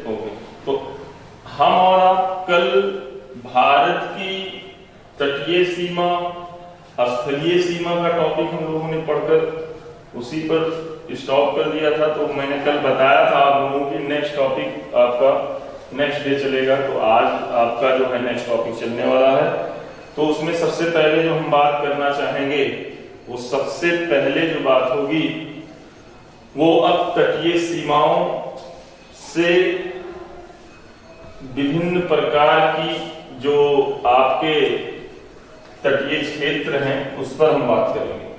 Okay, तो हम और आप कल भारत की तटीय सीमा, स्थलीय सीमा का टॉपिक हम लोगों ने पढ़कर उसी पर स्टॉप कर दिया था। तो मैंने कल बताया था आप लोगों की नेक्स्ट टॉपिक आपका नेक्स्ट डे चलेगा, तो आज आपका जो है नेक्स्ट टॉपिक चलने वाला है। तो उसमें सबसे पहले जो हम बात करना चाहेंगे, वो सबसे पहले जो बात होगी वो अब तटीय सीमाओं से विभिन्न प्रकार की जो आपके तटीय क्षेत्र हैं उस पर हम बात करेंगे।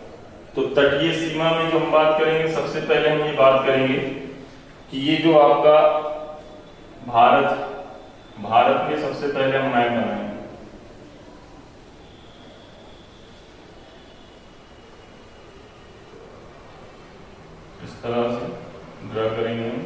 तो तटीय सीमा में जो हम बात करेंगे, सबसे पहले हम ये बात करेंगे कि ये जो आपका भारत के सबसे पहले हम मैप बनाएंगे। इस तरह से ड्रा करेंगे हम।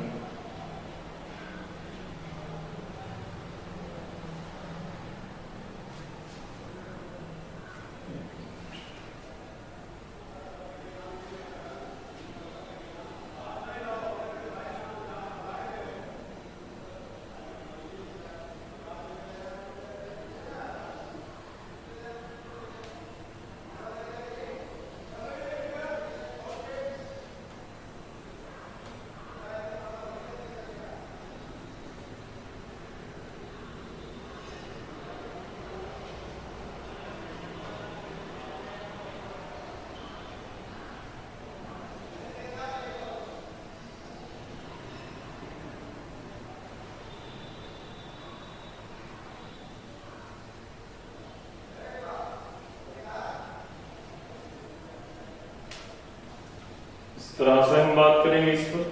तरह से हम बात करेंगे इस पर।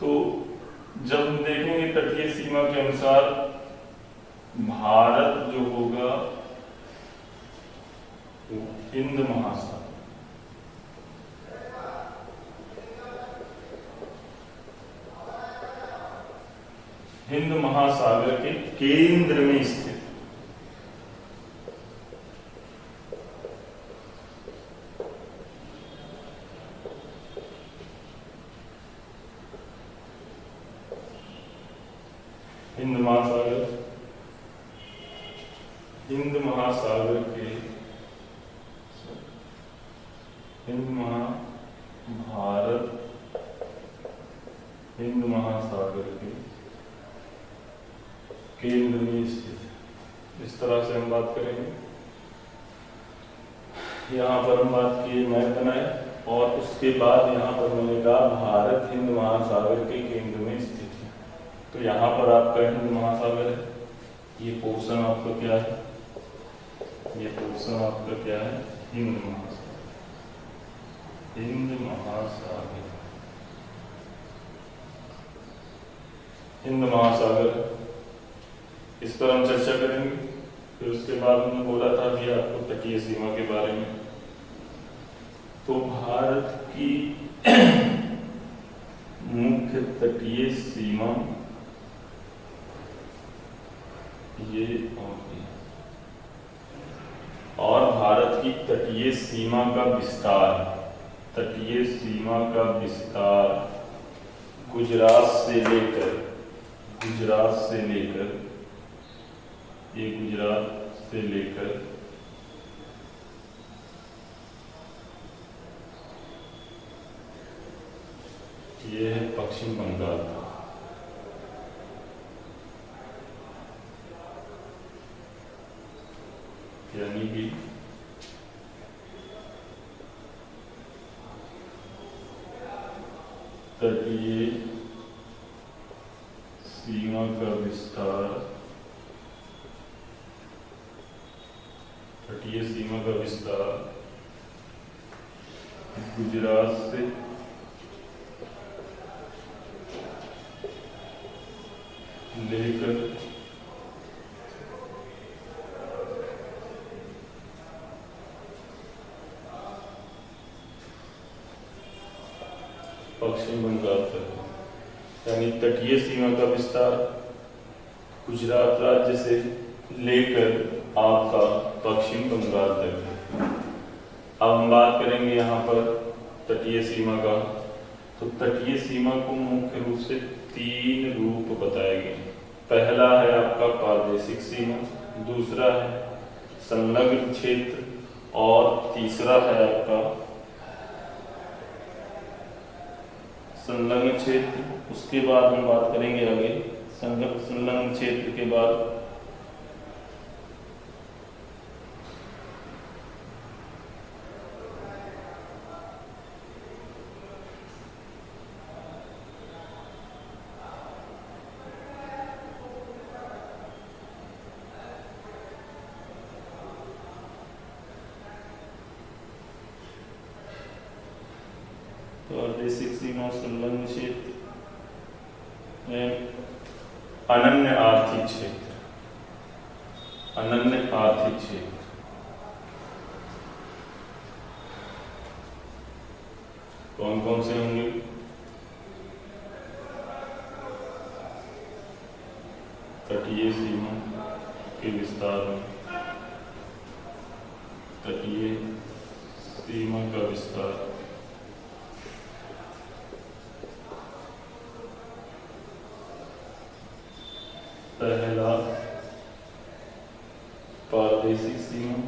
तो जब हम देखेंगे तटीय सीमा के अनुसार भारत जो होगा वो हिंद महासागर, हिंद महासागर के केंद्र में स्थित। हिंद महासागर के हिंद महासागर के केंद्र में स्थित। इस तरह से हम बात करेंगे। यहाँ पर हम बात किए, मैप बनाए, और उसके बाद यहाँ पर मैंने कहा भारत हिंद महासागर के केंद्र में स्थित है। तो यहाँ पर आपका हिंद महासागर है। ये पोर्शन आपका क्या है? ये पोर्शन आपका क्या है? हिंद महासागर। हिंद महासागर, हिंद महासागर, इस पर हम चर्चा करेंगे। फिर उसके बाद हमने बोला था कि आपको तटीय सीमा के बारे में। तो भारत की मुख्य तटीय सीमा ये और भारत की तटीय सीमा का विस्तार, तटीय सीमा का विस्तार गुजरात से लेकर ये गुजरात से लेकर ये है पश्चिम बंगाल का। यानी कि तटीय सीमा का विस्तार, तटीय सीमा का विस्तार गुजरात से लेकर पश्चिम बंगाल तक। यानी तटीय सीमा का विस्तार गुजरात राज्य से लेकर आपका पश्चिम बंगाल तक। अब हम बात करेंगे यहाँ पर तटीय सीमा का तो तटीय सीमा को मुख्य रूप से 3 रूप बताए गए। पहला है आपका प्रादेशिक सीमा, दूसरा है संलग्न क्षेत्र और तीसरा है आपका संलग्न क्षेत्र। उसके बाद हम बात करेंगे आगे संलग्न क्षेत्र के बाद प्रादेशिक सीमा, संलग्न क्षेत्र, अनन्य आर्थिक क्षेत्र। अनन्य आर्थिक क्षेत्र कौन कौन से होंगे? तटीय सीमा के विस्तार में, तटीय सीमा का विस्तार, पहला प्रादेशिक सीमा,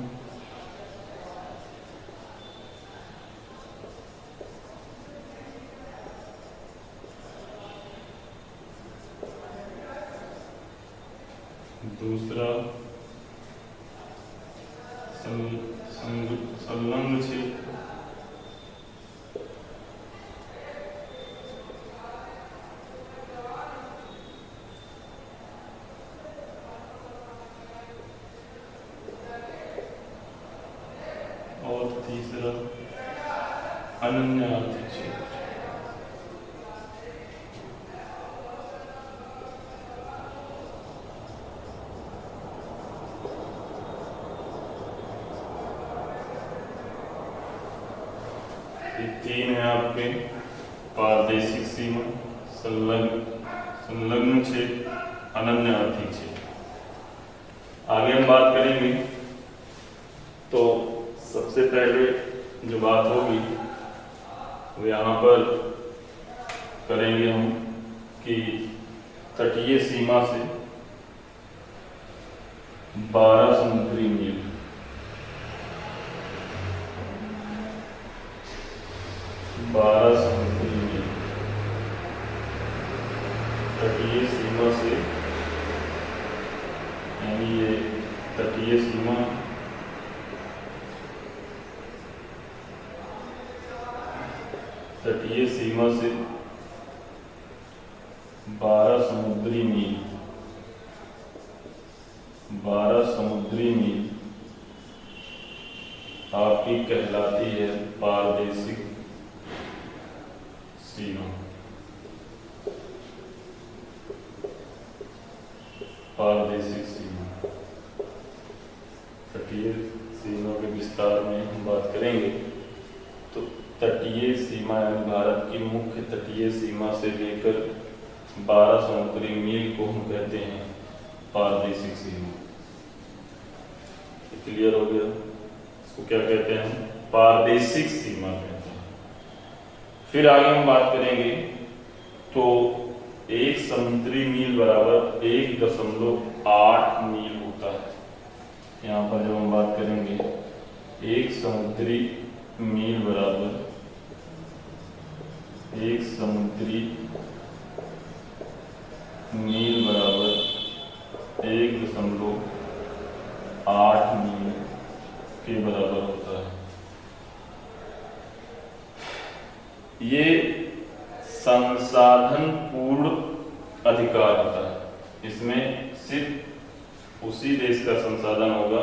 दूसरा संलग्न क्षेत्र, और तीसरा अनन्य आर्थिक क्षेत्र। ये 3 है आपके प्रादेशिक सीमा, संलग्न क्षेत्र, अनन्य आर्थिक क्षेत्र। आगे हम बात करेंगे तो सबसे पहले जो बात होगी वो यहाँ पर करेंगे हम कि तटीय सीमा से 12 समुद्री मील, तटीय सीमा से, यानी ये तटीय सीमा से 12 समुद्री मील, 12 समुद्री मील आपकी कहलाती है प्रादेशिक सीमा। प्रादेशिक सीमा, तटीय सीमा के विस्तार में हम बात करेंगे तो तटीय सीमा यानी भारत की मुख्य तटीय सीमा से लेकर 12 समुद्री मील को हम कहते हैं प्रादेशिक सीमा। क्लियर हो गया? इसको क्या कहते हैं? प्रादेशिक सीमा कहते हैं। फिर आगे हम बात करेंगे तो 1 समुद्री मील बराबर 1.8 मील होता है। यहाँ पर जब हम बात करेंगे 1 समुद्री मील बराबर 1 समुद्री मील बराबर 1.8 मील के बराबर होता है। ये संसाधन पूर्ण अधिकार होता है। इसमें सिर्फ उसी देश का संसाधन होगा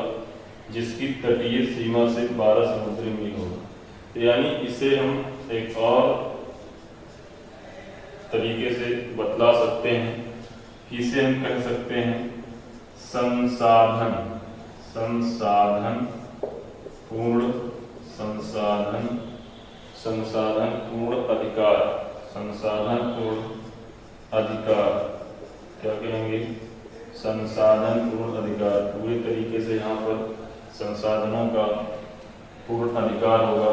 जिसकी तटीय सीमा से 12 समुद्री मील होगा। यानी इसे हम एक और तरीके से बतला सकते हैं कि इसे हम कह सकते हैं संसाधन पूर्ण अधिकार क्या कहेंगे? संसाधन पूर्ण अधिकार। पूरे तरीके से यहाँ पर संसाधनों का पूर्ण अधिकार होगा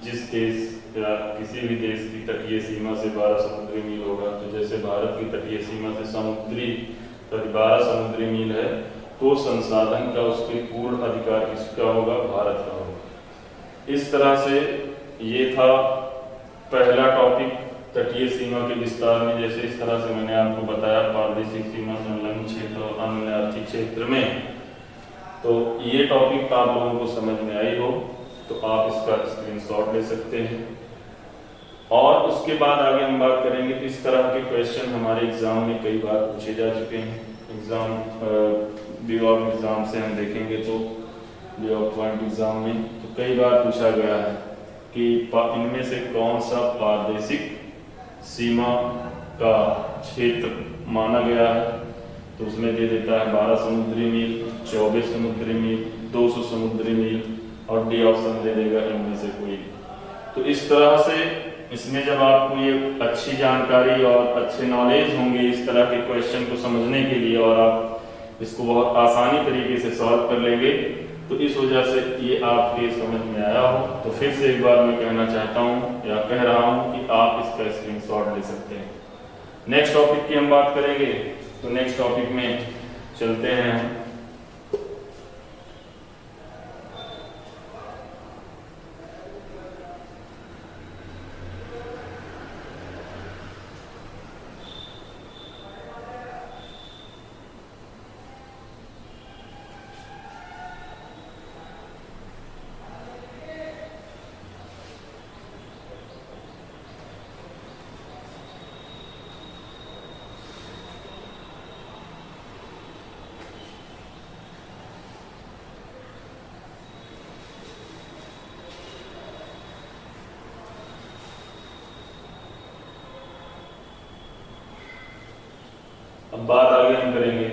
जिस देश या किसी भी देश की तटीय सीमा से 12 समुद्री मील होगा, तो जैसे भारत की तटीय सीमा से 12 समुद्री मील है, तो संसाधन का उसके पूर्ण अधिकार किसका होगा? भारत का होगा। इस तरह से ये था पहला टॉपिक तटीय सीमा के विस्तार में। जैसे इस तरह से मैंने आपको बताया प्रादेशिक सीमा, संलग्न क्षेत्र और अन्य आर्थिक क्षेत्र में, तो ये टॉपिक आप लोगों को समझ में आई हो तो आप इसका स्क्रीनशॉट ले सकते हैं। और उसके बाद आगे हम बात करेंगे। इस तरह के क्वेश्चन हमारे एग्जाम में कई बार पूछे जा चुके हैं। एग्जाम व्यू ऑफ एग्जाम से हम देखेंगे तो व्यू ऑफ पॉइंट एग्जाम में तो कई बार पूछा गया है कि इनमें से कौन सा प्रादेशिक सीमा का क्षेत्र माना गया है, तो उसमें दे देता है 12 समुद्री मील, 24 समुद्री मील, 200 समुद्री मील और डी ऑप्शन दे देगा इनमें से कोई। तो इस तरह से इसमें जब आपको ये अच्छी जानकारी और अच्छे नॉलेज होंगे इस तरह के क्वेश्चन को समझने के लिए और आप इसको बहुत आसानी तरीके से सॉल्व कर लेंगे, तो इस वजह से ये आपके समझ में आया हो तो फिर से एक बार मैं कहना चाहता हूँ या कह रहा हूँ कि आप इसका स्क्रीनशॉट ले सकते हैं। नेक्स्ट टॉपिक की हम बात करेंगे, तो नेक्स्ट टॉपिक में चलते हैं। अब बात आगे हम करेंगे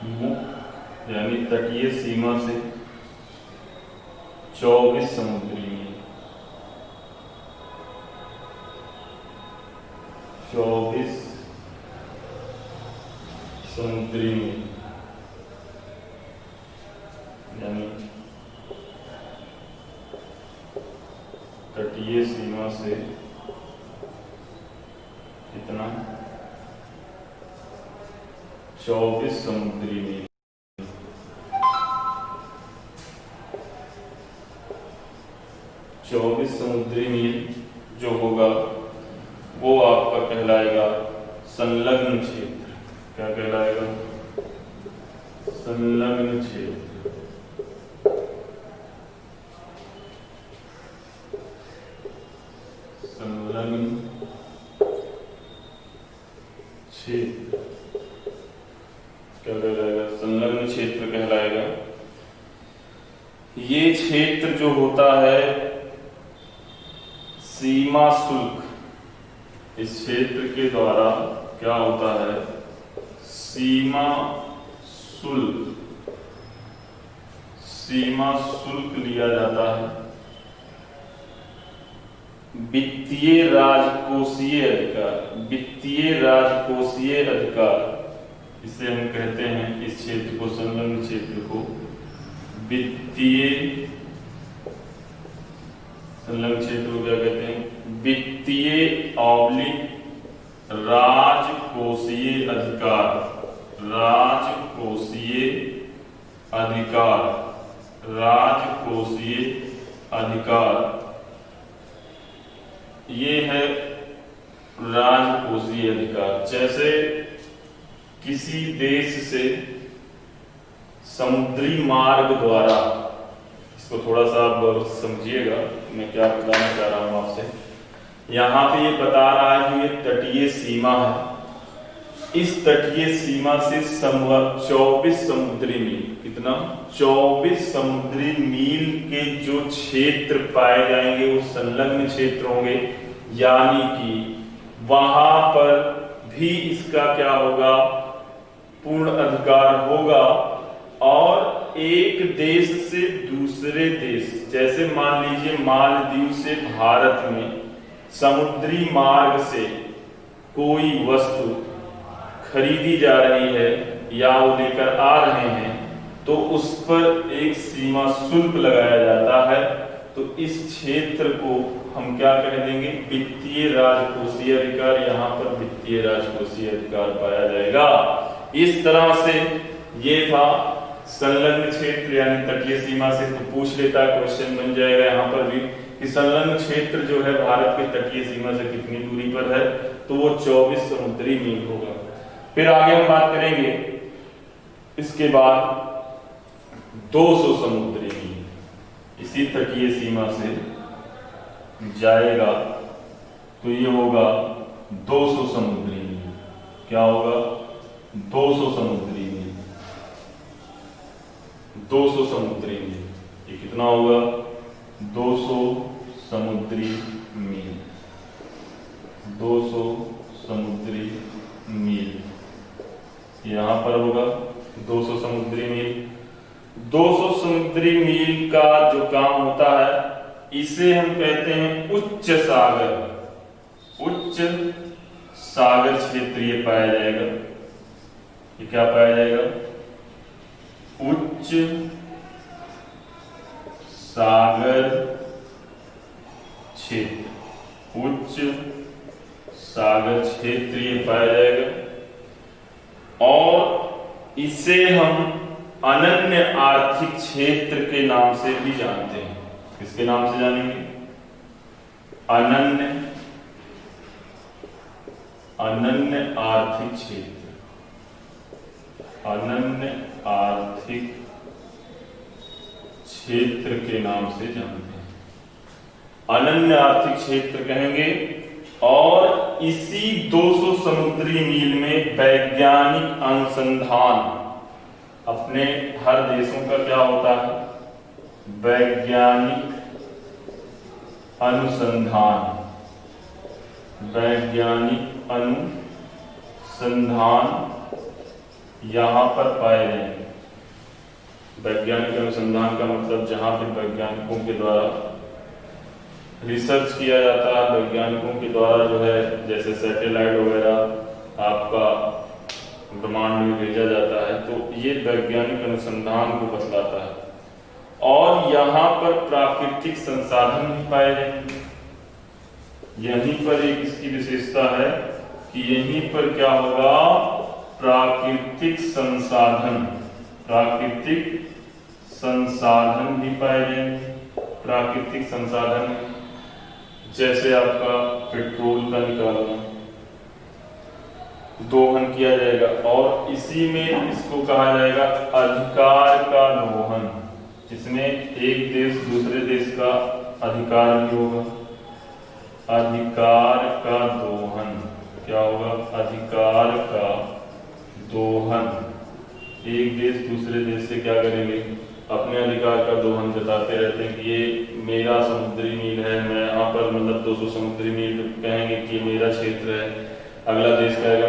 मुक्त यानी तटीय सीमा से 24 समुद्री मील, 24 समुद्री मील यानी तटीय सीमा से कितना? 24 समुद्री मील। चौबीस समुद्री मील जो होगा वो आपका कहलाएगा संलग्न क्षेत्र। क्या कहलाएगा? संलग्न क्षेत्र। संलग्न क्षेत्र क्या कहलाएगा? संलग्न क्षेत्र कहलाएगा। ये क्षेत्र जो होता है सीमा शुल्क, इस क्षेत्र के द्वारा क्या होता है? सीमा शुल्क, सीमा शुल्क लिया जाता है। वित्तीय राजकोषीय अधिकार, वित्तीय राजकोषीय अधिकार इसे हम कहते हैं, इस क्षेत्र को, संलग्न क्षेत्र को वित्तीय, संलग्न क्षेत्र को क्या कहते हैं? वित्तीय ऑब्लिक राजकोषीय अधिकार, राजकोषीय अधिकार, राजकोषीय अधिकार, ये है राजकोषीय अधिकार। जैसे किसी देश से समुद्री मार्ग द्वारा, इसको थोड़ा सा आप समझिएगा मैं क्या बताना चाह रहा हूं आपसे। यहाँ पे ये बता रहा है कि ये तटीय सीमा है। इस तटीय सीमा से 24 समुद्री मील, कितना? 24 समुद्री मील के जो क्षेत्र पाए जाएंगे वो संलग्न क्षेत्र होंगे, यानी कि वहां पर भी इसका क्या होगा? पूर्ण अधिकार होगा। और एक देश से दूसरे देश, जैसे मान लीजिए मालदीव से भारत में समुद्री मार्ग से कोई वस्तु खरीदी जा रही है या वो लेकर आ रहे हैं, तो उस पर एक सीमा शुल्क लगाया जाता है। तो इस क्षेत्र को हम क्या कह देंगे, वित्तीय राजकोषीय अधिकार। यहाँ पर वित्तीय राजकोषीय अधिकार पाया जाएगा। इस तरह से ये था संलग्न क्षेत्र यानी तटीय सीमा से। तो पूछ लेता है, क्वेश्चन बन जाएगा यहाँ पर भी कि संलग्न क्षेत्र जो है भारत के तटीय सीमा से कितनी दूरी पर है, तो वो 24 समुद्री मील होगा। फिर आगे हम बात करेंगे इसके बाद 200 समुद्री मील इसी तटीय सीमा से जाएगा, तो ये होगा 200 समुद्री मील। क्या होगा, 200 समुद्री मील। 200 समुद्री मील ये कितना होगा, 200 समुद्री मील। 200 समुद्री मील यहां पर होगा 200 समुद्री मील। 200 समुद्री मील का जो काम होता है इसे हम कहते हैं उच्च सागर। उच्च सागर क्षेत्र ये पाया जाएगा। ये क्या पाया जाएगा, उच्च सागर क्षेत्र। उच्च सागर क्षेत्र ये पाया जाएगा और इसे हम अनन्य आर्थिक क्षेत्र के नाम से भी जानते हैं। किसके नाम से जानेंगे, अनन्य आर्थिक क्षेत्र। अनन्य आर्थिक क्षेत्र के नाम से जानते हैं, अनन्य आर्थिक क्षेत्र कहेंगे। और इसी 200 समुद्री मील में वैज्ञानिक अनुसंधान, अपने हर देशों का क्या होता है, वैज्ञानिक अनुसंधान। वैज्ञानिक अनुसंधान यहां पर पाए जाएंगे। वैज्ञानिक अनुसंधान का मतलब जहां पर वैज्ञानिकों के द्वारा रिसर्च किया जाता है, वैज्ञानिकों के द्वारा जो है जैसे सैटेलाइट वगैरह आपका ब्रह्मांड में भेजा जाता है, तो ये वैज्ञानिक अनुसंधान को बतलाता है। और यहाँ पर प्राकृतिक संसाधन भी पाए जाएंगे। यहीं पर एक इसकी विशेषता है कि यहीं पर क्या होगा, प्राकृतिक संसाधन। प्राकृतिक संसाधन भी पाए जाएंगे। प्राकृतिक संसाधन जैसे आपका पेट्रोल का निकालना, दोहन किया जाएगा। और इसी में इसको कहा जाएगा अधिकार का दोहन। इसमें एक देश दूसरे देश का अधिकार भी होगा। अधिकार का दोहन क्या होगा, अधिकार का दोहन। एक देश दूसरे देश से क्या करेंगे, अपने अधिकार का दोहन जताते रहते हैं कि ये मेरा समुद्री मील है, मैं यहाँ पर मतलब 200 समुद्री मील कहेंगे कि मेरा क्षेत्र है। अगला देश कहेगा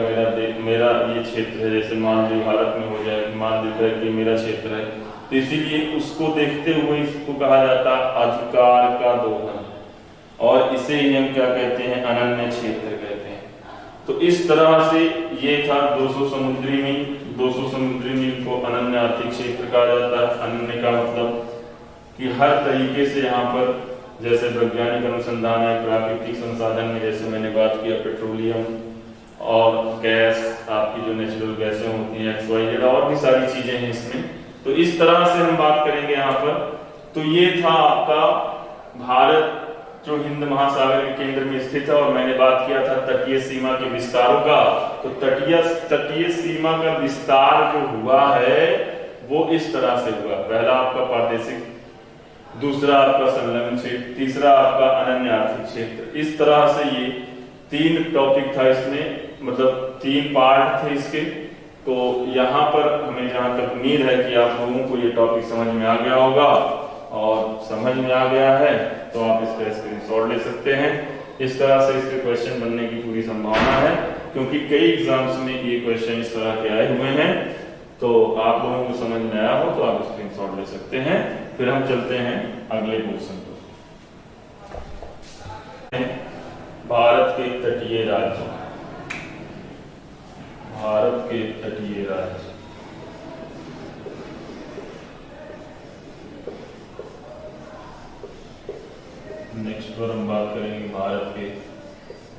मेरा ये क्षेत्र है। जैसे मानवीय भारत में हो जाए, मानवीय कि मेरा क्षेत्र है, तो इसीलिए उसको देखते हुए इसको कहा जाता है अधिकार का दोहन। और इसे ही हम क्या कहते हैं, अनन्य क्षेत्र कहते हैं। तो इस तरह से ये था 200 समुद्री मील। 200 समुद्री मील को अनन्य आर्थिक क्षेत्र कहा जाता है। अनन्य का मतलब कि हर तरीके से यहाँ पर जैसे वैज्ञानिक अनुसंधान है, प्राकृतिक संसाधन में जैसे मैंने बात किया पेट्रोलियम और गैस, आपकी जो नेचुरल गैसें होती हैं XYZ, और भी सारी चीजें हैं इसमें। तो इस तरह से हम बात करेंगे यहाँ पर। तो ये था आपका भारत जो हिंद महासागर के केंद्र में स्थित है। और मैंने बात किया था तटीय सीमा के विस्तारों का। तो तटीय सीमा का विस्तार जो हुआ है वो इस तरह से हुआ। पहला आपका प्रादेशिक, दूसरा आपका संलग्न क्षेत्र, तीसरा आपका अनन्य आर्थिक क्षेत्र। इस तरह से ये 3 टॉपिक था इसमें, मतलब 3 पार्ट थे इसके। तो यहाँ पर हमें जहाँ तक उम्मीद है कि आप लोगों को ये टॉपिक समझ में आ गया होगा, और समझ में आ गया है तो आप इसका स्क्रीनशॉट ले सकते हैं। इस तरह से इसके क्वेश्चन बनने की पूरी संभावना है, क्योंकि कई एग्जाम्स में ये क्वेश्चन इस तरह के आए हुए हैं। तो आप लोगों को समझ में आया हो तो आप स्क्रीनशॉट ले सकते हैं। फिर हम चलते हैं अगले क्वेश्चन पर। भारत के तटीय राज्य। भारत के तटीय राज्य नेक्स्ट पर हम बात करेंगे भारत के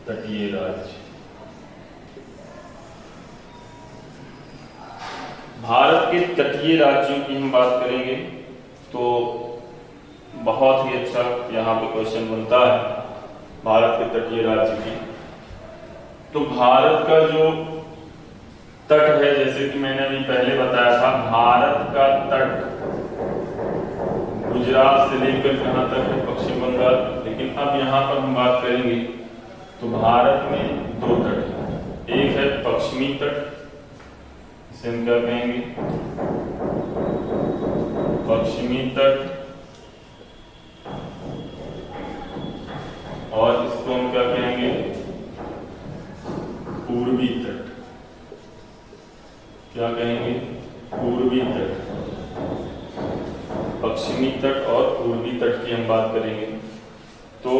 तटीय राज्य। भारत के तटीय राज्यों की हम बात करेंगे तो बहुत ही अच्छा यहाँ पे क्वेश्चन बनता है भारत के तटीय राज्य की। तो भारत का जो तट है, जैसे कि मैंने अभी पहले बताया था, भारत का तट गुजरात से लेकर कहां तक है, पश्चिम बंगाल। लेकिन अब यहाँ पर हम बात करेंगे तो भारत में दो तट हैं। एक है पश्चिमी तट, इसे हम क्या कहेंगे, पश्चिमी तट, और इसको हम क्या कहेंगे, पूर्वी तट। क्या कहेंगे, पूर्वी तट। पश्चिमी तट और पूर्वी तट की हम बात करेंगे। तो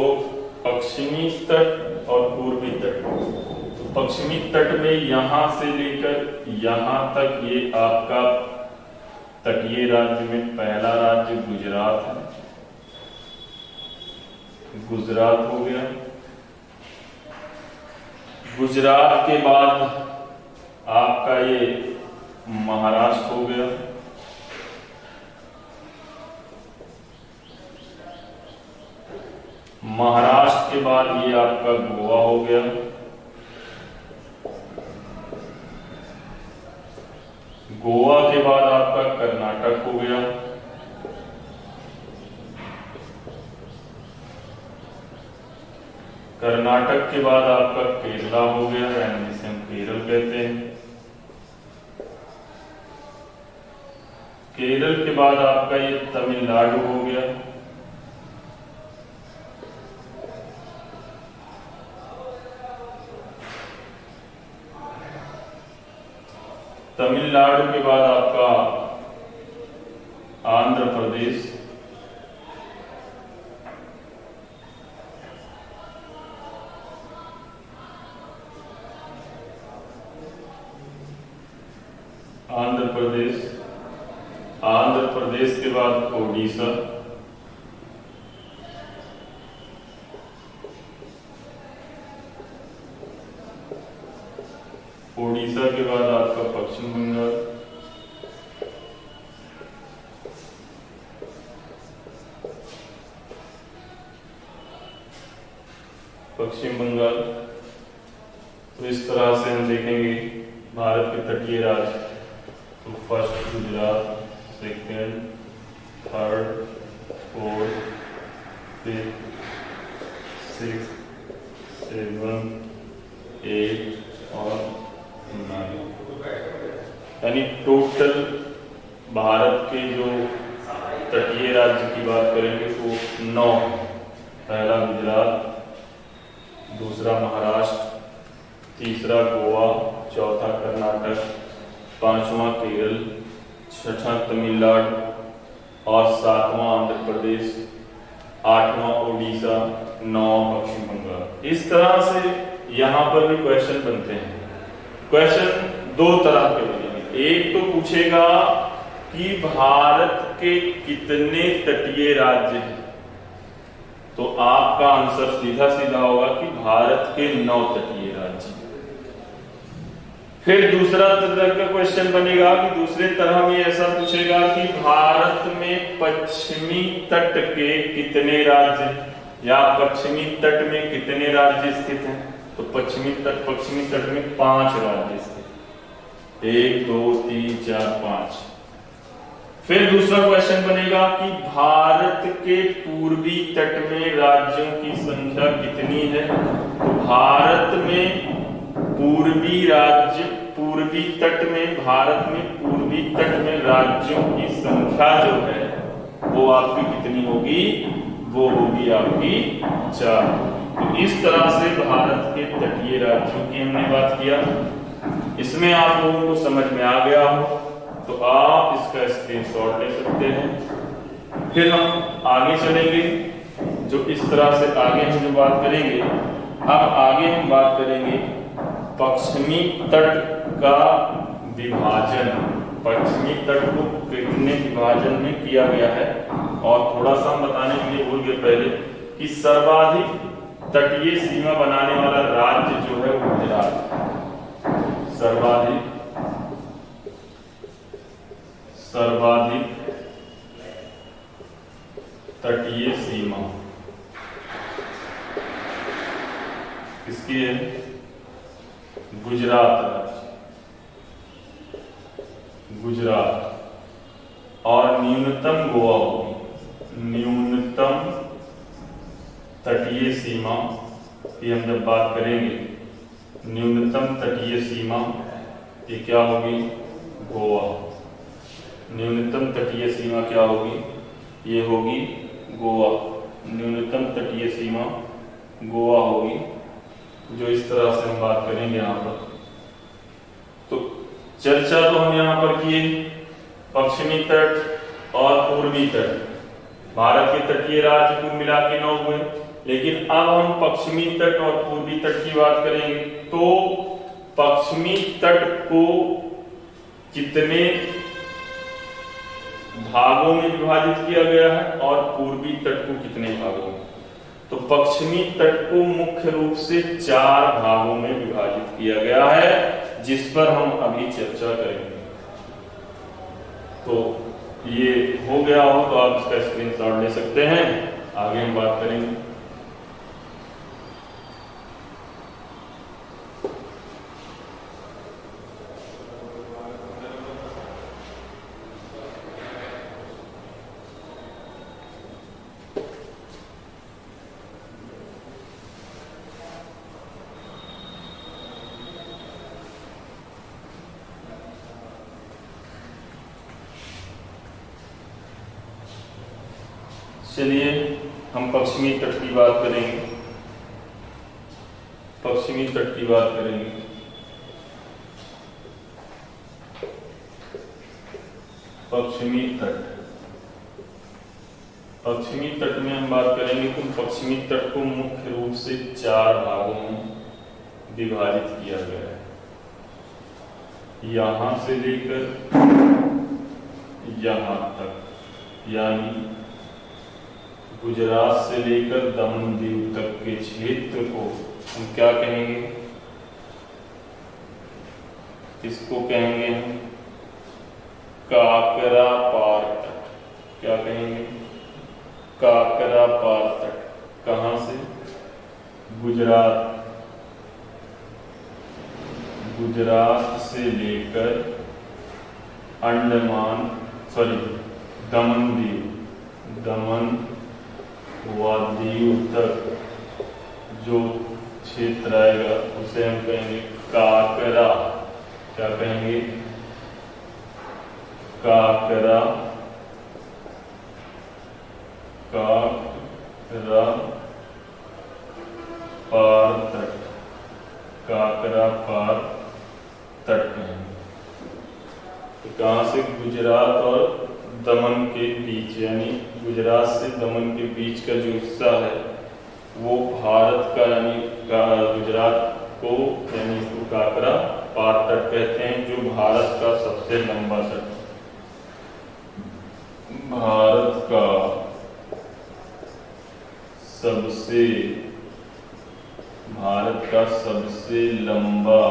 पश्चिमी तट और पूर्वी तट, तो पश्चिमी तट में यहां से लेकर यहां तक ये आपका तटीय राज्य में पहला राज्य गुजरात है, गुजरात हो गया। गुजरात के बाद आपका ये महाराष्ट्र हो गया, महाराष्ट्र के बाद ये आपका गोवा हो गया, गोवा के बाद आपका कर्नाटक हो गया, कर्नाटक के बाद आपका केरला हो गया, यानी जिसे हम केरल कहते हैं। केरल के बाद आपका ये तमिलनाडु हो गया, तमिलनाडु के बाद आपका आंध्र प्रदेश, आंध्र प्रदेश, आंध्र प्रदेश के बाद ओडिशा, ओडिशा के बाद आपका पश्चिम बंगाल, पश्चिम बंगाल। तो इस तरह से हम देखेंगे भारत के तटीय राज्य। तो first Gujarat, second, third, fourth, fifth, six, seven, 8 और 9, यानी टोटल भारत के जो तटीय राज्य की बात करेंगे तो 9। पहला गुजरात, दूसरा महाराष्ट्र, तीसरा गोवा, चौथा कर्नाटक, पांचवा केरल, छठा तमिलनाडु और सातवां आंध्र प्रदेश, आठवां ओडिशा, 9 पश्चिम बंगाल। इस तरह से यहां पर भी क्वेश्चन बनते हैं। क्वेश्चन दो तरह के बनेंगे। एक तो पूछेगा कि भारत के कितने तटीय राज्य हैं, तो आपका आंसर सीधा सीधा होगा कि भारत के 9 तटीय राज्य। फिर दूसरा तरह का क्वेश्चन बनेगा कि दूसरे तरह में ऐसा पूछेगा कि भारत में पश्चिमी तट के कितने राज्य या पश्चिमी तट में कितने राज्य स्थित हैं। तो पश्चिमी तट में 5 राज्य स्थित, 1 2 3 4 5। फिर दूसरा क्वेश्चन बनेगा कि भारत के पूर्वी तट में राज्यों की संख्या कितनी है। तो भारत में पूर्वी तट में, भारत में पूर्वी तट में राज्यों की संख्या जो है वो आपकी कितनी होगी, वो होगी आपकी 4। तो इस तरह से भारत के तटीय राज्यों की हमने बात किया। इसमें आप लोगों को समझ में आ गया हो तो आप इसका स्क्रीनशॉट ले सकते हैं। फिर हम आगे चलेंगे, जो इस तरह से आगे हम जो बात करेंगे, अब आगे हम बात करेंगे पश्चिमी तट का विभाजन, पश्चिमी तट को कितने विभाजन में किया गया है। और थोड़ा सा हम बताने के लिए भूल गए पहले कि सर्वाधिक तटीय सीमा बनाने वाला राज्य जो है वो गुजरात। सर्वाधिक तटीय सीमा किसकी है? गुजरात राज्य, गुजरात। और न्यूनतम गोवा होगी। न्यूनतम तटीय सीमा की हम जब बात करेंगे, न्यूनतम तटीय सीमा ये क्या होगी? गोवा। न्यूनतम तटीय सीमा क्या होगी? ये होगी गोवा। न्यूनतम तटीय सीमा गोवा होगी, जो इस तरह से हम बात करेंगे यहाँ पर। तो चर्चा तो हम यहाँ पर किए पश्चिमी तट और पूर्वी तट, भारत के तटीय राज्य कुल मिला के 9 हुए। लेकिन अब हम पश्चिमी तट और पूर्वी तट की बात करेंगे। तो पश्चिमी तट को कितने भागों में विभाजित किया गया है और पूर्वी तट को कितने भागों में? तो पश्चिमी तट को मुख्य रूप से 4 भागों में विभाजित किया गया है, जिस पर हम अभी चर्चा करेंगे। तो ये हो गया हो तो आप इसका स्क्रीनशॉट ले सकते हैं, आगे हम बात करेंगे। चलिए हम पश्चिमी तट की बात करेंगे। पश्चिमी तट की बात करेंगे। पश्चिमी तट, पश्चिमी तट में हम बात करेंगे तो पश्चिमी तट को मुख्य रूप से 4 भागों में विभाजित किया गया है। यहां से लेकर यहां तक, यानी गुजरात से लेकर दमन दीव तक के क्षेत्र को हम क्या कहेंगे? इसको कहेंगे हम काकरा पार तट। क्या कहेंगे? काकरा पार तट। कहां से? गुजरात, गुजरात से लेकर अंडमान, दमन दीव, दमन व दीव तक जो क्षेत्र आएगा उसे हम कहेंगे काकरा। क्या कहेंगे? काकरा, काकरा पार तट, काकरा पार तट कहेंगे। तो कहां से? गुजरात और दमन के बीच, यानी गुजरात से दमन के बीच का जो हिस्सा है वो भारत का, यानी गुजरात को, यानी इसको काकरा पार तट कहते हैं, जो भारत का सबसे लंबा तट, भारत का सबसे लंबा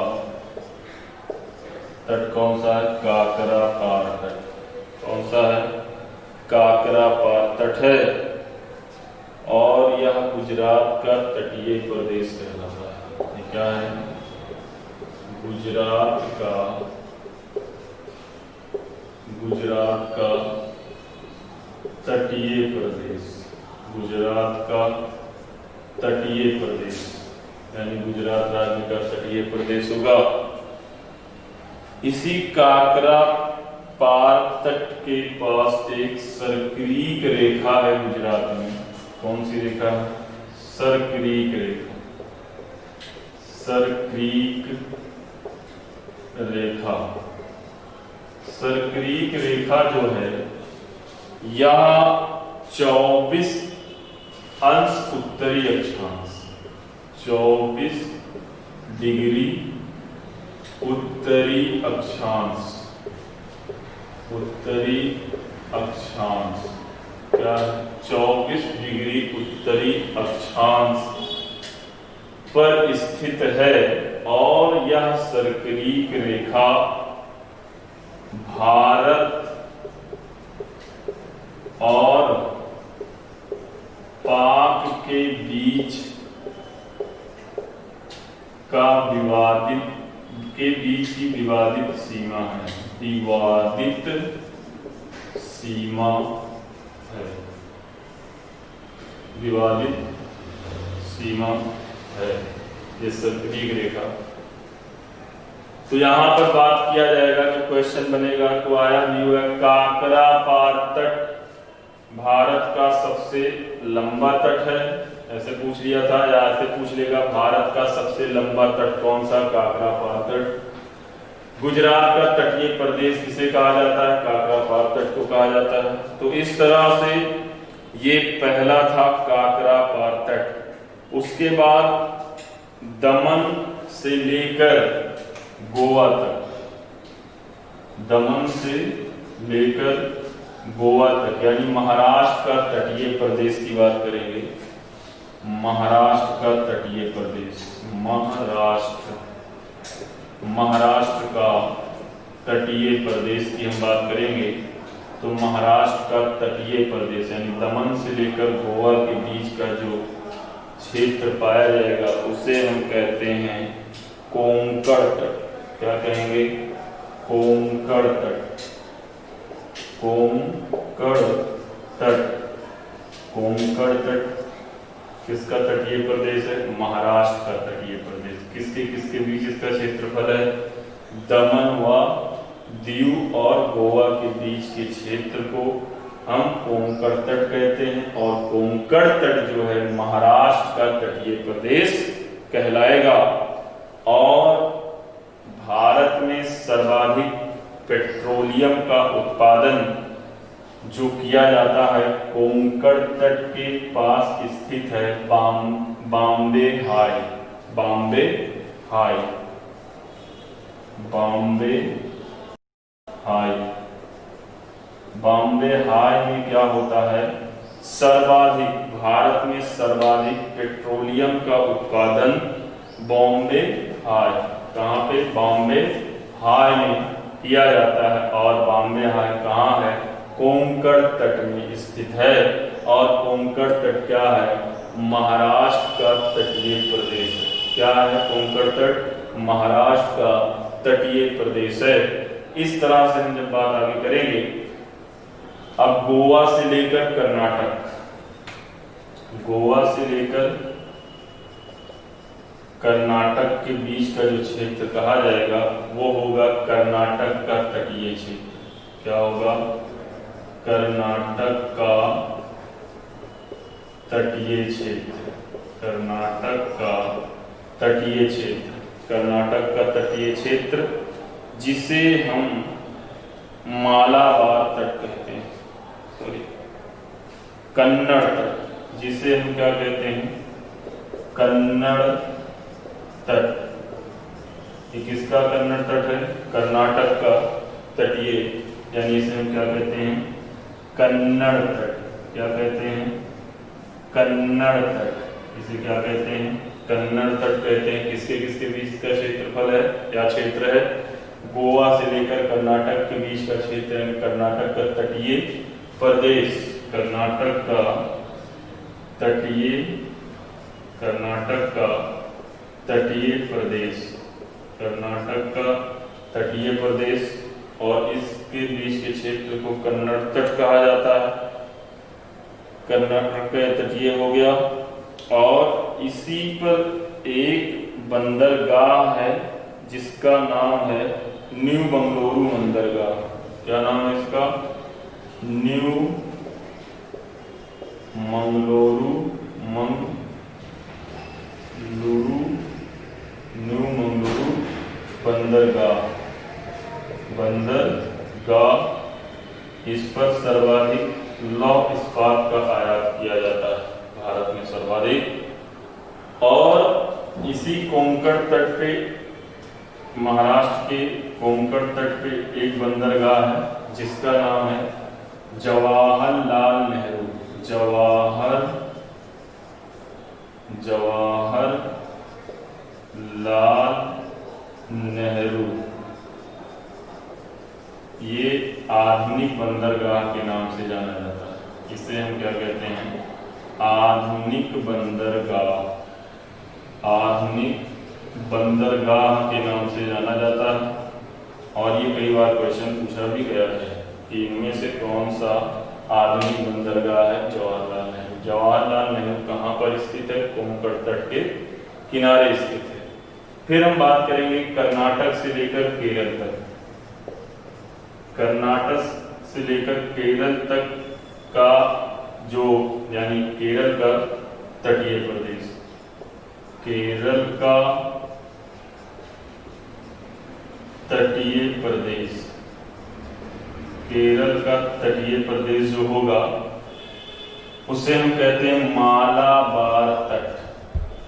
तट कौन सा है? काकरा पार तट। कौन सा है? काकरा पार तट है। और यह गुजरात का तटीय प्रदेश कहलाता है। ये क्या है? गुजरात का तटीय प्रदेश, गुजरात का तटीय प्रदेश, यानी गुजरात राज्य का तटीय प्रदेश होगा। इसी काकरा पार तट के पास एक सर्करीक रेखा है गुजरात में। कौन सी रेखा? सर्करीक रेखा, सर्करीक रेखा। सर्करीक रेखा जो है यह 24 अंश उत्तरी अक्षांश, 24 डिग्री उत्तरी अक्षांश, उत्तरी अक्षांश, क्या? 24 डिग्री उत्तरी अक्षांश पर स्थित है और यह सर्करीक रेखा भारत और पाक के बीच की विवादित सीमा है। विवादित सीमा है, विवादित सीमा है ये सर्करीक रेखा। तो यहां पर बात किया जाएगा जो क्वेश्चन बनेगा तो आया भी हुआ काकरा पार तट भारत का सबसे लंबा तट है, ऐसे पूछ लिया था, या ऐसे पूछ लेगा भारत का सबसे लंबा तट कौन सा, काकरा पार तट। गुजरात का तटीय प्रदेश किसे कहा जाता है, काकरा पार तट को कहा जाता है। तो इस तरह से ये पहला था काकरा पार तट। उसके बाद दमन से लेकर गोवा तक, दमन से लेकर गोवा तक यानी महाराष्ट्र का तटीय प्रदेश की बात करेंगे। महाराष्ट्र का तटीय प्रदेश, महाराष्ट्र का तटीय प्रदेश की हम बात करेंगे। तो महाराष्ट्र का तटीय प्रदेश यानी दमन से लेकर गोवा के बीच का जो क्षेत्र पाया जाएगा उसे हम कहते हैं कोंकण तट। क्या कहेंगे, कोंकण तट, कोंकण तट। कोंकण तट किसका तटीय प्रदेश है, महाराष्ट्र का तटीय प्रदेश। किसके किसके बीच इसका क्षेत्रफल है, दमन व दीव और गोवा के बीच के क्षेत्र को हम कोंकण तट कहते हैं। और कोंकण तट जो है महाराष्ट्र का तटीय प्रदेश कहलाएगा। और भारत में सर्वाधिक पेट्रोलियम का उत्पादन जो किया जाता है कोंकण तट के पास स्थित है Bombay high. Bombay high, Bombay high. Bombay high में क्या होता है, सर्वाधिक, भारत में सर्वाधिक पेट्रोलियम का उत्पादन बॉम्बे हाई, कहाँ पे, बॉम्बे हाई में किया जाता है। और बॉम्बे हाई कहाँ है, कोंकण तट में स्थित है। और कोंकण तट क्या है, महाराष्ट्र का तटीय प्रदेश है। क्या है, कोंकण तट महाराष्ट्र का तटीय प्रदेश है। इस तरह से हम जब बात आगे करेंगे, अब गोवा से लेकर कर्नाटक, गोवा से लेकर कर्नाटक के बीच का जो क्षेत्र कहा जाएगा वो होगा कर्नाटक का तटीय क्षेत्र। क्या होगा, कर्नाटक का तटीय क्षेत्र, कर्नाटक का तटीय क्षेत्र, कर्नाटक का तटीय क्षेत्र जिसे हम मालाबार तट कहते हैं, सॉरी कन्नड़ तट, जिसे हम क्या कहते हैं, कन्नड़ तट। ये किसका कन्नड़ तट है, कर्नाटक का तटीय, यानी इसे हम क्या कहते हैं, कन्नड़ तट। क्या कहते हैं, कन्नड़ तट। इसे क्या कहते हैं, कन्नड़ तट कहते हैं। किसके किसके बीच का क्षेत्रफल है, क्या क्षेत्र है, गोवा से लेकर कर्नाटक के बीच का क्षेत्र है, कर्नाटक का तटीय प्रदेश, कर्नाटक का तटीय, कर्नाटक का तटीय प्रदेश, कर्नाटक का तटीय प्रदेश। और इसके बीच के क्षेत्र को कन्नड़ तट कहा जाता है। कर्नाटक का तटीय हो गया। और इसी पर एक बंदरगाह है जिसका नाम है न्यू बंगलुरु बंदरगाह। क्या नाम है इसका, न्यू मंगलुरु, न्यू मंगलुरु बंदरगाह, बंदरगाह। इस पर सर्वाधिक लौह इस्पात का आयात किया जाता है, भारत में सर्वाधिक। और इसी कोंकण तट पे, महाराष्ट्र के कोंकण तट पे एक बंदरगाह है जिसका नाम है जवाहरलाल नेहरू, जवाहरलाल जवाहरलाल नेहरू, ये आधुनिक बंदरगाह के नाम से जाना जाता है। इसे हम क्या कहते हैं? आधुनिक बंदरगाह। आधुनिक बंदरगाह के नाम से जाना जाता है। और ये कई बार क्वेश्चन पूछा भी गया है कि इनमें से कौन सा आधुनिक बंदरगाह है? जवाहरलाल नेहरू। जवाहरलाल नेहरू कहाँ पर स्थित है? कोंकण तट के किनारे स्थित है। फिर हम बात करेंगे कर्नाटक से लेकर केरल तक। कर्नाटक से लेकर केरल तक का जो यानी केरल का तटीय प्रदेश, केरल का तटीय प्रदेश, केरल का तटीय प्रदेश जो होगा उसे हम कहते हैं मालाबार तट।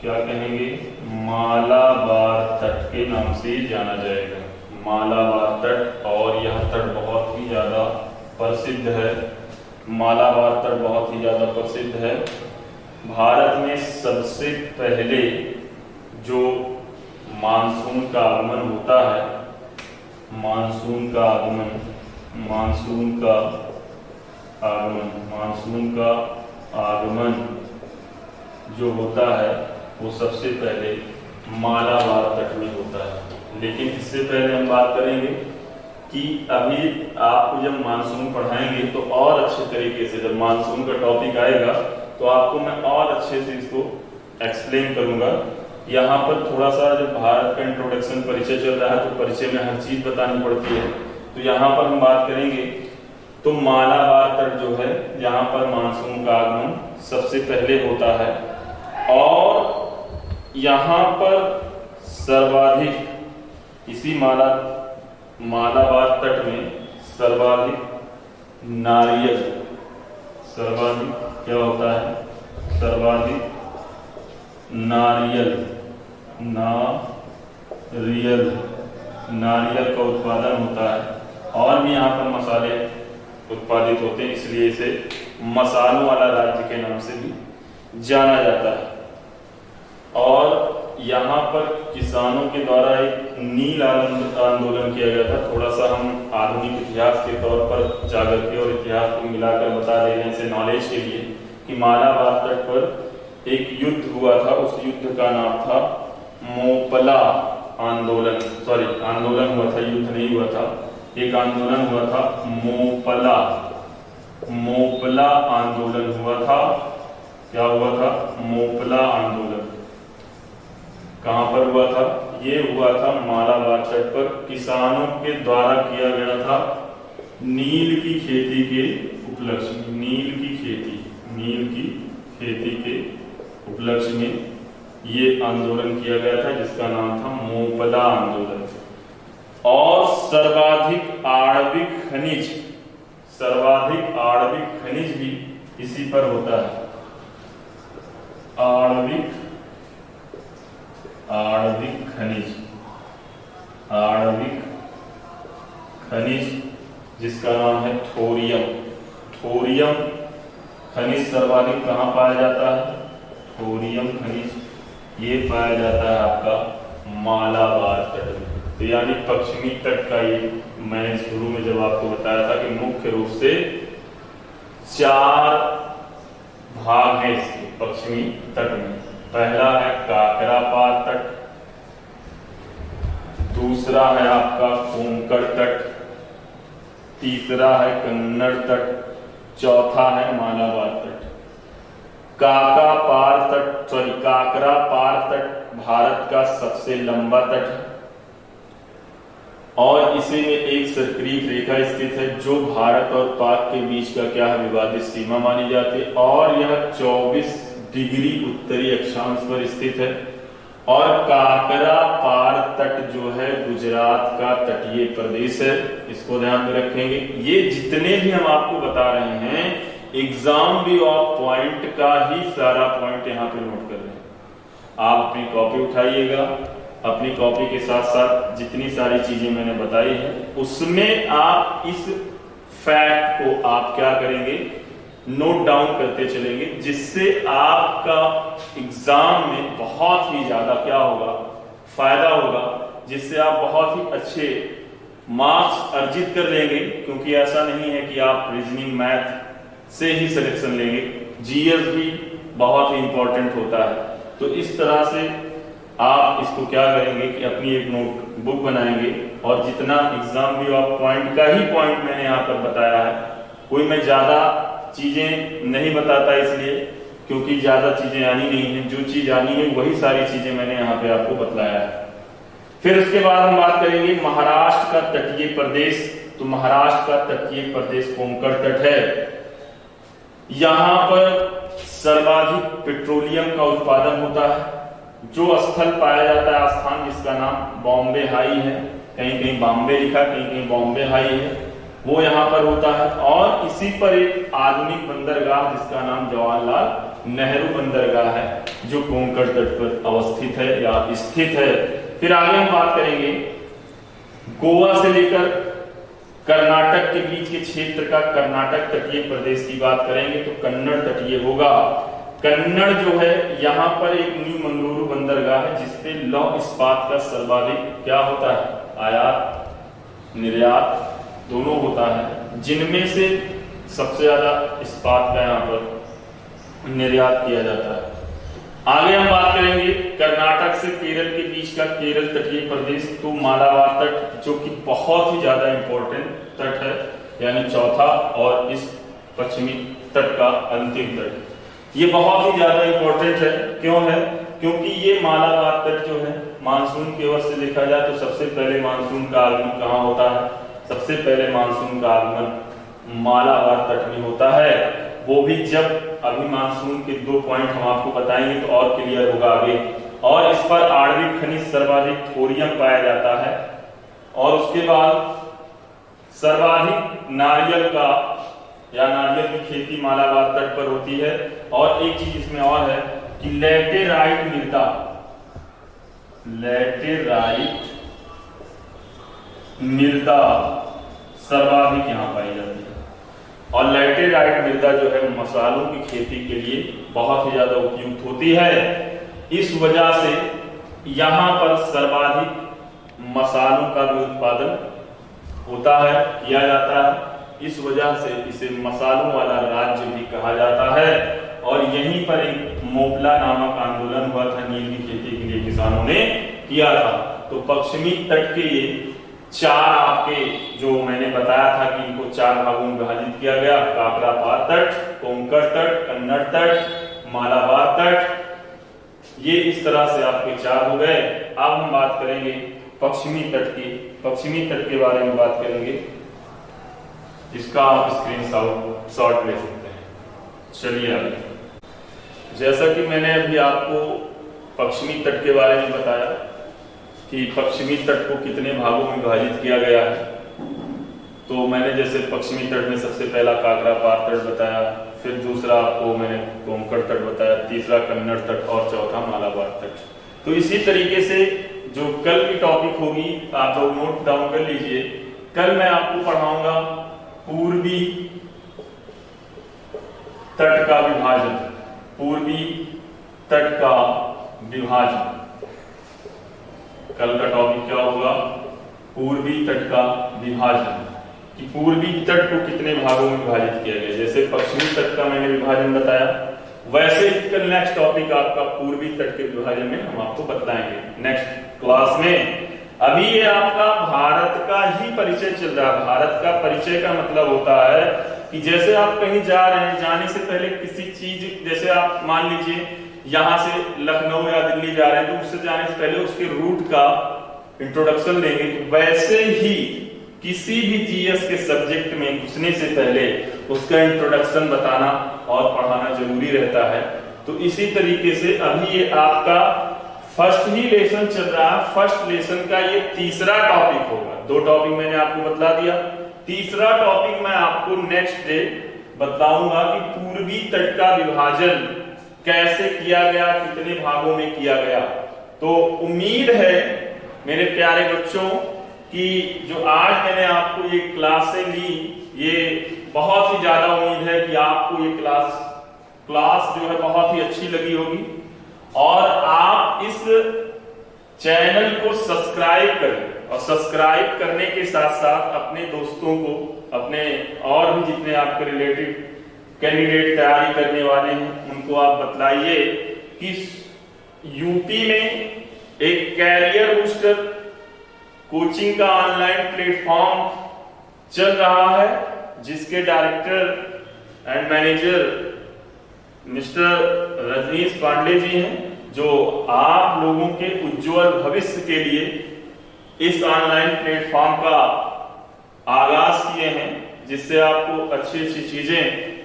क्या कहेंगे? मालाबार तट के नाम से जाना जाएगा, मालाबार तट। और यह तट बहुत ही ज्यादा प्रसिद्ध है। मालाबार तट बहुत ही ज्यादा प्रसिद्ध है। भारत में सबसे पहले जो मानसून का आगमन होता है, मानसून का आगमन जो होता है वो सबसे पहले मालाबार तट में होता है। लेकिन इससे पहले हम बात करेंगे कि अभी आपको जब मानसून पढ़ाएंगे तो और अच्छे तरीके से, जब मानसून का टॉपिक आएगा तो आपको मैं और अच्छे से इसको एक्सप्लेन करूंगा। यहाँ पर थोड़ा सा जब भारत का इंट्रोडक्शन परिचय चल रहा है तो परिचय में हर चीज बतानी पड़ती है। तो यहाँ पर हम बात करेंगे तो मालाबार तट जो है, यहाँ पर मानसून का आगमन सबसे पहले होता है। और यहाँ पर सर्वाधिक, इसी मालाबार तट में सर्वाधिक नारियल, सर्वाधिक क्या होता है? सर्वाधिक नारियल का उत्पादन होता है। और भी यहाँ पर मसाले उत्पादित होते हैं, इसलिए इसे मसालों वाला राज्य के नाम से भी जाना जाता है। और यहाँ पर किसानों के द्वारा एक नील आंदोलन किया गया था। थोड़ा सा हम आधुनिक इतिहास के तौर पर जाकर के और इतिहास को मिलाकर बता रहे हैं इसे नॉलेज के लिए कि मालाबार तट पर एक युद्ध हुआ था। उस युद्ध का नाम था मोपला आंदोलन। आंदोलन हुआ था, युद्ध नहीं हुआ था। एक आंदोलन हुआ था मोपला आंदोलन हुआ था। क्या हुआ था? मोपला आंदोलन। कहां पर हुआ था? ये हुआ था मालाबार तट पर। किसानों के द्वारा किया गया था नील की खेती के उपलक्ष्य में, नील की खेती के उपलक्ष्य में ये आंदोलन किया गया था, जिसका नाम था मोपला आंदोलन। और सर्वाधिक आणविक खनिज भी इसी पर होता है। आणविक खनिज जिसका नाम है थोरियम खनिज सर्वाधिक कहाँ पाया जाता है? थोरियम खनिज ये पाया जाता है आपका मालाबार तट में। तो यानी पश्चिमी तट का ये मैंने शुरू में जब आपको बताया था कि मुख्य रूप से 4 भाग हैं इसके पश्चिमी तट में। पहला है काकरापार तट, दूसरा है आपका कोंकण तट, तीसरा है कन्नड़ तट, चौथा है मालाबार तट। काकरापार तट भारत का सबसे लंबा तट है और इसी में एक सर्करीय रेखा स्थित है जो भारत और पाक के बीच का क्या है? विवादित सीमा मानी जाती है। और यह 24 डिग्री उत्तरी अक्षांश पर स्थित है। और काकरापार तट जो है गुजरात का तटीय प्रदेश है, इसको ध्यान में रखेंगे। ये जितने भी हम आपको बता रहे हैं एग्जाम भी ऑफ पॉइंट का ही सारा पॉइंट यहाँ पे नोट कर रहे हैं। आप अपनी कॉपी उठाइएगा, अपनी कॉपी के साथ साथ जितनी सारी चीजें मैंने बताई हैं उसमें आप इस फैक्ट को आप क्या करेंगे? नोट डाउन करते चलेंगे, जिससे आपका एग्जाम में बहुत ही ज्यादा क्या होगा, फायदा होगा, जिससे आप बहुत ही अच्छे मार्क्स अर्जित कर लेंगे। क्योंकि ऐसा नहीं है कि आप रीजनिंग मैथ से ही सिलेक्शन लेंगे, जीएस भी बहुत ही इंपॉर्टेंट होता है। तो इस तरह से आप इसको क्या करेंगे कि अपनी एक नोटबुक बनाएंगे, और जितना एग्जाम भी आप पॉइंट का ही पॉइंट मैंने यहाँ पर बताया है, कोई मैं ज्यादा चीजें नहीं बताता इसलिए क्योंकि ज्यादा चीजें आनी नहीं है, जो चीज आनी है वही सारी चीजें मैंने यहाँ पे आपको बतलाया है। फिर उसके बाद हम बात करेंगे महाराष्ट्र का तटीय प्रदेश। तो महाराष्ट्र का तटीय प्रदेश कोंकण तट है। यहाँ पर सर्वाधिक पेट्रोलियम का उत्पादन होता है। जो स्थल पाया जाता है, स्थान जिसका नाम बॉम्बे हाई है, कहीं कहीं बॉम्बे लिखा, कहीं कहीं बॉम्बे हाई है, वो यहाँ पर होता है। और इसी पर एक आधुनिक बंदरगाह जिसका नाम जवाहरलाल नेहरू बंदरगाह है, जो कोंकण तट पर अवस्थित है या स्थित है। फिर आगे हम बात करेंगे गोवा से लेकर कर्नाटक के बीच के क्षेत्र का, कर्नाटक तटीय प्रदेश की बात करेंगे तो कन्नड़ तटीय होगा। कन्नड़ जो है, यहाँ पर एक न्यू मंगलुरु बंदरगाह है, जिसपे लौह इस्पात का सर्वाधिक क्या होता है, आयात निर्यात दोनों होता है, जिनमें से सबसे ज्यादा इस्पात का यहाँ पर निर्यात किया जाता है। आगे हम बात करेंगे कर्नाटक से केरल के बीच का केरल तटीय प्रदेश, तो मालाबार तट, जो कि बहुत ही ज्यादा इंपॉर्टेंट तट है, यानी चौथा और इस पश्चिमी तट का अंतिम तट, ये बहुत ही ज्यादा इंपॉर्टेंट है। क्यों है? क्योंकि ये मालाबार तट जो है, मानसून की ओर से देखा जाए तो सबसे पहले मानसून का आगमन कहाँ होता है, सबसे पहले मानसून का आगमन मालाबार तट में होता है। वो भी जब अभी मानसून के 2 पॉइंट हम आपको बताएंगे तो और क्लियर होगा आगे। और इस पर आणविक खनिज सर्वाधिक थोरियम पाया जाता है। और उसके बाद सर्वाधिक नारियल का या नारियल की खेती मालाबार तट पर होती है। और एक चीज इसमें और है कि लैटेराइट मृदा, लैटेराइट मृदा सर्वाधिक यहाँ पाई जाती है। और लैटेराइट मृदा जो है मसालों की खेती के लिए बहुत ही ज्यादा उपयुक्त होती है। इस वजह से यहाँ पर सर्वाधिक मसालों का भी उत्पादन होता है, किया जाता है। इस वजह से इसे मसालों वाला राज्य भी कहा जाता है। और यहीं पर एक मोपला नामक आंदोलन हुआ था, नील की खेती के लिए किसानों ने किया था। तो पश्चिमी तट के ये 4 आपके जो मैंने बताया था कि इनको 4 भागों में विभाजित किया गया, काकरापार तट, कोंकण तट, कन्नड़ तट, मालाबार तट, ये इस तरह से आपके 4 हो गए। अब हम बात करेंगे पश्चिमी तट की। पश्चिमी तट के बारे में बात करेंगे, इसका आप स्क्रीनशॉट ले सकते हैं। चलिए आगे, जैसा कि मैंने अभी आपको पश्चिमी तट के बारे में बताया कि पश्चिमी तट को कितने भागों में विभाजित किया गया है, तो मैंने जैसे पश्चिमी तट में सबसे पहला काकरापार तट बताया, फिर दूसरा आपको मैंने कोंकण तट बताया, तीसरा कन्नड़ तट और चौथा मालाबार तट। तो इसी तरीके से जो कल की टॉपिक होगी आप लोग नोट डाउन कर लीजिए। कल मैं आपको पढ़ाऊंगा पूर्वी तट का विभाजन, पूर्वी तट का विभाजन। कल का टॉपिक क्या होगा? पूर्वी तट का विभाजन, कि पूर्वी तट को कितने भागों में विभाजित किया गया। जैसे पश्चिमी तट का मैंने विभाजन बताया, वैसे ही कल नेक्स्ट टॉपिक आपका पूर्वी तट के विभाजन में हम आपको बताएंगे नेक्स्ट क्लास में। अभी ये आपका भारत का ही परिचय चल रहा है। भारत का परिचय का मतलब होता है कि जैसे आप कहीं जा रहे हैं, जाने से पहले किसी चीज, जैसे आप मान लीजिए यहां से लखनऊ या दिल्ली जा रहे हैं, तो उससे जाने से पहले उसके रूट का इंट्रोडक्शन लेंगे। तो वैसे ही किसी भी जीएस के सब्जेक्ट में घुसने से पहले उसका इंट्रोडक्शन बताना और पढ़ाना जरूरी रहता है। तो इसी तरीके से अभी ये आपका फर्स्ट ही लेसन चल रहा है। फर्स्ट लेसन का ये तीसरा टॉपिक होगा। 2 टॉपिक मैंने आपको बतला दिया, तीसरा टॉपिक मैं आपको नेक्स्ट डे बताऊंगा कि पूर्वी तट का विभाजन कैसे किया गया, कितने भागों में किया गया। तो उम्मीद है मेरे प्यारे बच्चों कि जो आज मैंने आपको ये क्लासें ली, ये बहुत ही ज्यादा उम्मीद है कि आपको ये क्लास जो है बहुत ही अच्छी लगी होगी और आप इस चैनल को सब्सक्राइब करें और सब्सक्राइब करने के साथ साथ अपने दोस्तों को, अपने और भी जितने आपके रिलेटिव कैंडिडेट तैयारी करने वाले हैं उनको आप बतलाइए कि यूपी में एक कैरियर बूस्टर कोचिंग का ऑनलाइन प्लेटफॉर्म चल रहा है जिसके director and manager mister Rajneesh Pandey ji हैं, जो आप लोगों के उज्जवल भविष्य के लिए इस ऑनलाइन प्लेटफॉर्म का आगाज किए हैं, जिससे आपको अच्छी अच्छी चीजें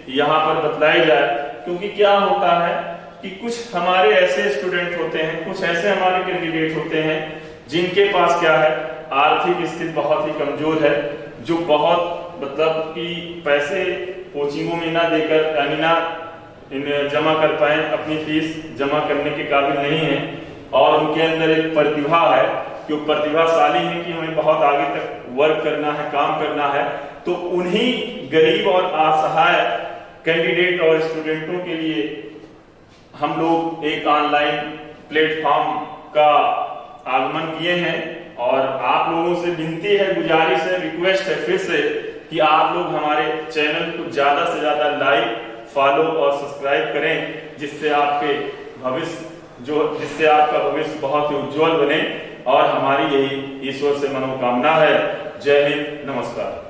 यहाँ पर बतलाई जाए। क्योंकि क्या होता है कि कुछ हमारे ऐसे स्टूडेंट होते हैं, कुछ ऐसे हमारे कैंडिडेट होते हैं जिनके पास क्या है, आर्थिक स्थिति बहुत ही कमजोर है, जो बहुत मतलब कि पैसे कोचिंगों में ना देकर यानी ना जमा कर पाए, अपनी फीस जमा करने के काबिल नहीं है और उनके अंदर एक प्रतिभा है कि वो प्रतिभाशाली है कि हमें बहुत आगे तक वर्क करना है, काम करना है। तो उन्हीं गरीब और असहाय कैंडिडेट और स्टूडेंटों के लिए हम लोग एक ऑनलाइन प्लेटफॉर्म का आगमन किए हैं और आप लोगों से विनती है, गुजारिश है, रिक्वेस्ट है फिर से कि आप लोग हमारे चैनल को ज्यादा से ज्यादा लाइक, फॉलो और सब्सक्राइब करें, जिससे आपका भविष्य बहुत ही उज्जवल बने और हमारी यही ईश्वर से मनोकामना है। जय हिंद, नमस्कार।